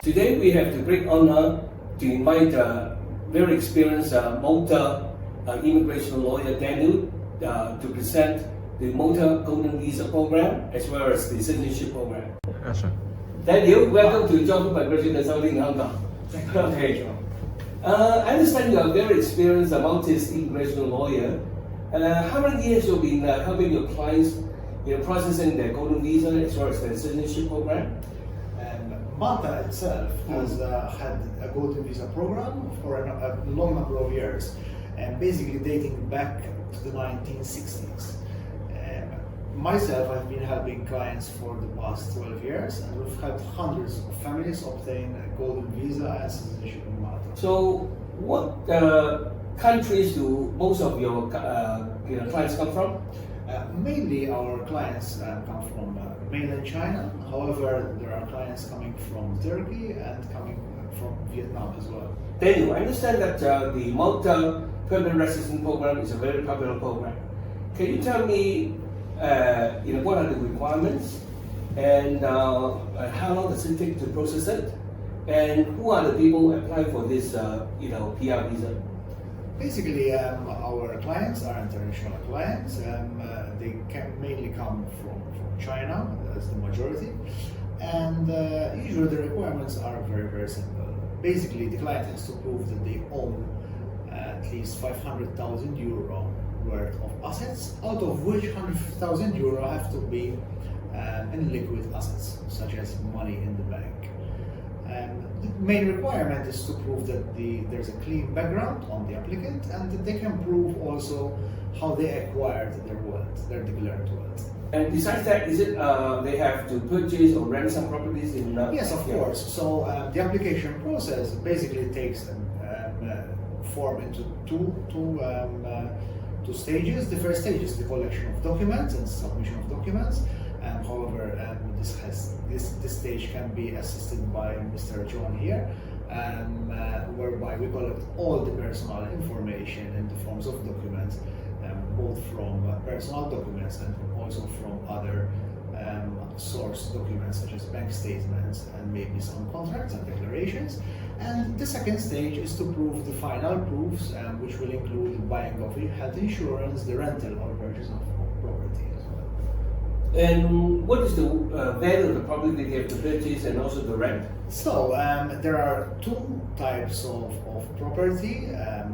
Today we have the great honor to invite a very experienced Malta immigration lawyer Daniel to present the Malta Golden Visa program as well as the citizenship program. Yes, sir. Daniel, welcome to John Migration Consulting in Hong Kong. Thank you. Okay. I understand you are a very experienced Maltese immigration lawyer. How many years you've been helping your clients processing their golden visa as well as their citizenship program? Malta itself has had a golden visa program for a long number of years, and basically dating back to the 1960s. Myself, I've been helping clients for the past 12 years, and we've had hundreds of families obtain a golden visa and citizenship in Malta. So, what countries do most of your clients come from? Mainly our clients come from mainland China. However, there are clients coming from Turkey and coming from Vietnam as well. Daniel, I understand that the Malta Permanent Resident Program is a very popular program. Can you tell me what are the requirements and how long does it take to process it? And who are the people applying for this PR visa? Basically, our clients are international clients. They can mainly come from China, as the majority. And usually the requirements are very, very simple. Basically, the client has to prove that they own at least 500,000 euro worth of assets, out of which 150,000 euro have to be in liquid assets, such as money in the bank. The main requirement is to prove that there's a clean background on the applicant, and that they can prove also how they acquired their wealth, their declared wealth. And besides that, is it they have to purchase or rent some properties in? Yes, of course. So the application process basically takes form into two stages. The first stage is the collection of documents and submission of documents. However, this stage can be assisted by Mr. John here, whereby we collect all the personal information in the forms of documents, both from personal documents and also from other source documents such as bank statements and maybe some contracts and declarations. And the second stage is to prove the final proofs, which will include the buying of health insurance, the rental or purchase of property as well. And what is the value of the property they have to purchase and also the rent? So there are two types of property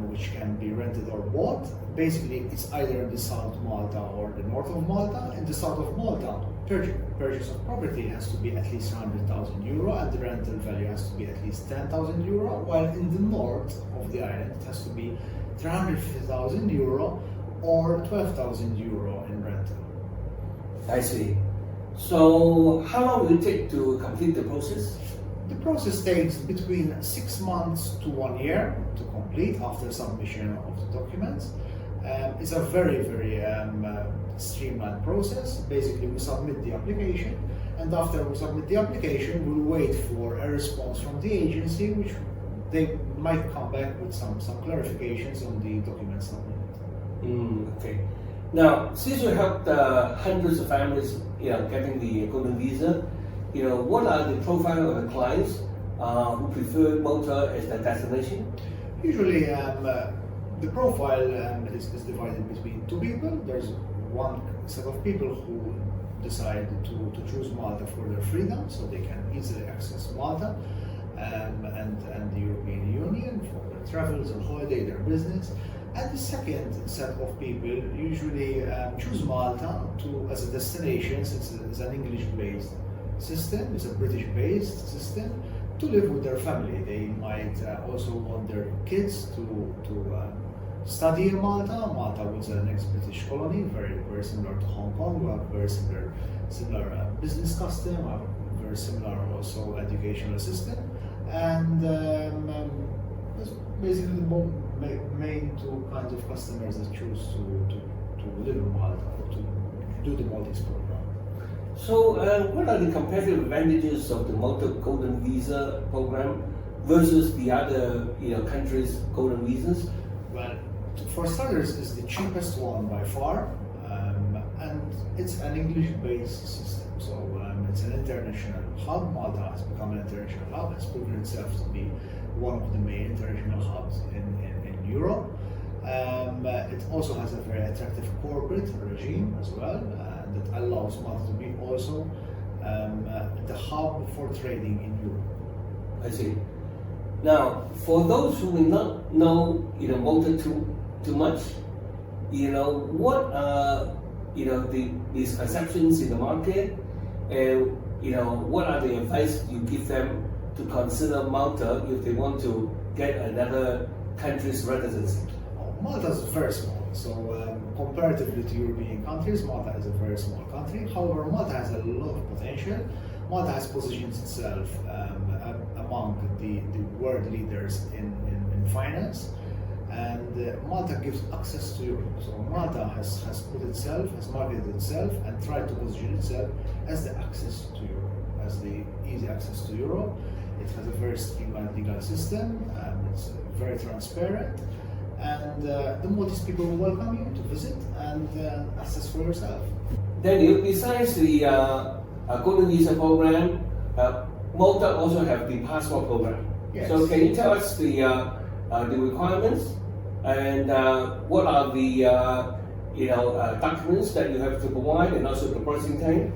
which can be rented or bought. Basically, it's either in the South Malta or the North of Malta. In the South of Malta, purchase of property has to be at least 100,000 euro and the rental value has to be at least 10,000 euro, while in the north of the island it has to be 350,000 euro or 12,000 euro in rental. I see. So how long will it take to complete the process? The process takes between 6 months to 1 year to complete after submission of the documents. It's a very, very streamlined process. Basically, we submit the application, and after we submit the application, we'll wait for a response from the agency, which they might come back with some clarifications on the documents submitted. Okay. Now, since you helped hundreds of families, getting the golden visa, what are the profile of the clients who prefer Malta as their destination? Usually, the profile is divided between two people. There's one set of people who decide to choose Malta for their freedom, so they can easily access Malta and the European Union for their travels or holiday, their business. And the second set of people usually choose Malta as a destination, since it's an English-based system, it's a British-based system, to live with their family. They might also want their kids to study in Malta. Malta was an ex-British colony, very, very similar to Hong Kong. We have very similar business custom, we have very similar also educational system. And that's basically the main two kinds of customers that choose to live in Malta or to do the Maltese program. So, what are the competitive advantages of the Malta Golden Visa program versus the other countries' golden visas? Well, for starters, it's the cheapest one by far, and it's an English-based system. So it's an international hub. Malta has become an international hub. It's proven itself to be one of the main international hubs in Europe. It also has a very attractive corporate regime as well that allows Malta to be also the hub for trading in Europe. I see. Now, for those who may not know, Malta too much, what are, these conceptions in the market, and what are the advice you give them to consider Malta if they want to get another country's residency? Malta is very small, so comparatively to European countries, Malta is a very small country. However, Malta has a lot of potential. Malta has positioned itself among the world leaders in finance, and Malta gives access to Europe. So Malta has marketed itself and tried to position itself as the access to Europe, as the easy access to Europe. It has a very streamlined legal system, it's very transparent, and the Maltese people will welcome you to visit and assess for yourself. Daniel, besides the golden visa program, Malta also have the passport program. Yes. So can you tell us the requirements and what are the documents that you have to provide, and also the processing time?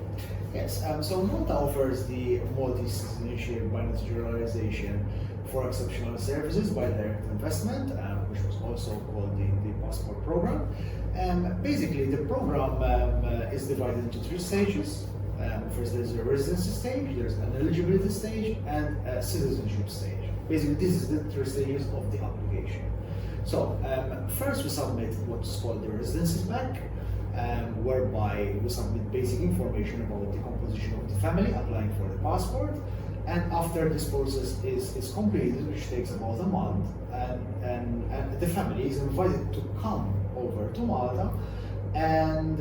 Yes, so Malta offers the Maltese citizenship by naturalization for exceptional services by direct investment, which was also called the passport program. Basically, the program is divided into 3 stages. First, there's a residency stage, there's an eligibility stage, and a citizenship stage. Basically, this is the 3 stages of the application. So, first we submit what's called the residency pack, whereby we submit basic information about the composition of the family applying for the passport. And after this process is completed, which takes about a month, and the family is invited to come over to Malta and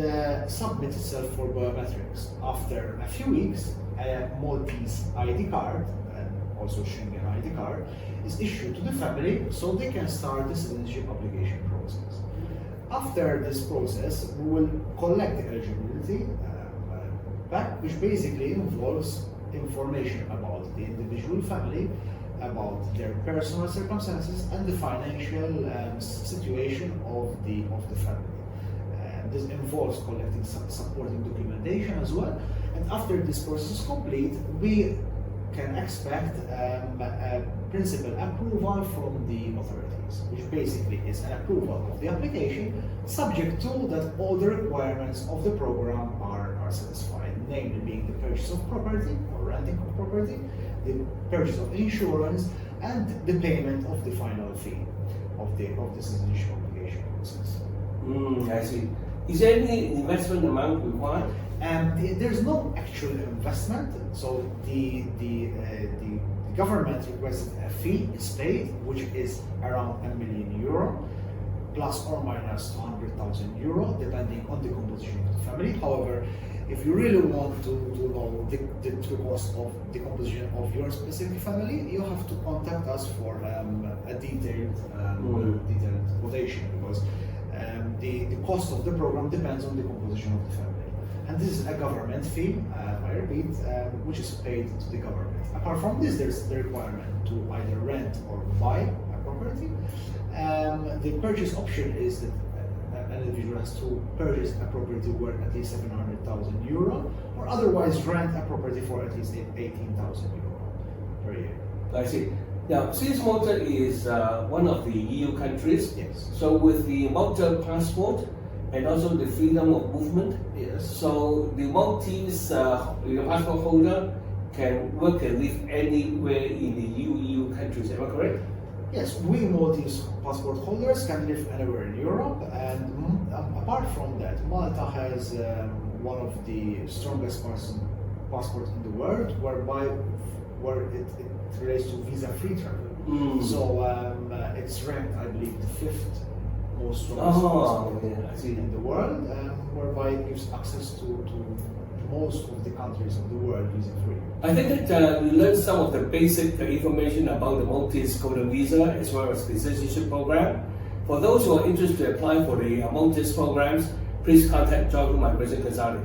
submit itself for biometrics. After a few weeks, a Maltese ID card, and also Schengen ID card, is issued to the family so they can start the citizenship application process. After this process, we will collect the eligibility pack, which basically involves information about the individual family, about their personal circumstances, and the financial situation of the family. This involves collecting supporting documentation as well. And after this process is complete, we can expect a principal approval from the authorities, which basically is an approval of the application, subject to that all the requirements of the program are satisfied, namely being the purchase of property or renting of property, the purchase of insurance, and the payment of the final fee of the citizenship application process. I see. Is there any investment amount required? There's no actual investment, so the government requested a fee is paid, which is around €1 million, plus or minus €200,000, depending on the composition of the family. However, if you really want to know the cost of the composition of your specific family, you have to contact us for a detailed quotation, because the cost of the program depends on the composition of the family. And this is a government fee, I repeat, which is paid to the government. Apart from this, there's the requirement to either rent or buy a property. The purchase option is that an individual has to purchase a property worth at least €700,000, or otherwise rent a property for at least €18,000 per year. I see. Now, since Malta is one of the EU countries, Yes. so with the Malta passport and also the freedom of movement, Yes. so the Maltese passport holder can work and live anywhere in the EU countries, am I correct? Yes, we Maltese passport holders can live anywhere in Europe, and apart from that, Malta has one of the strongest passports in the world, where it relates to visa-free travel. So it's ranked, I believe, the 5th most strongest passport in the world, whereby it gives access to most of the countries of the world visa-free. I think that we learned some of the basic information about the Maltese golden visa as well as the citizenship program. For those who are interested to apply for the Maltese programs, please contact John, my present consultant.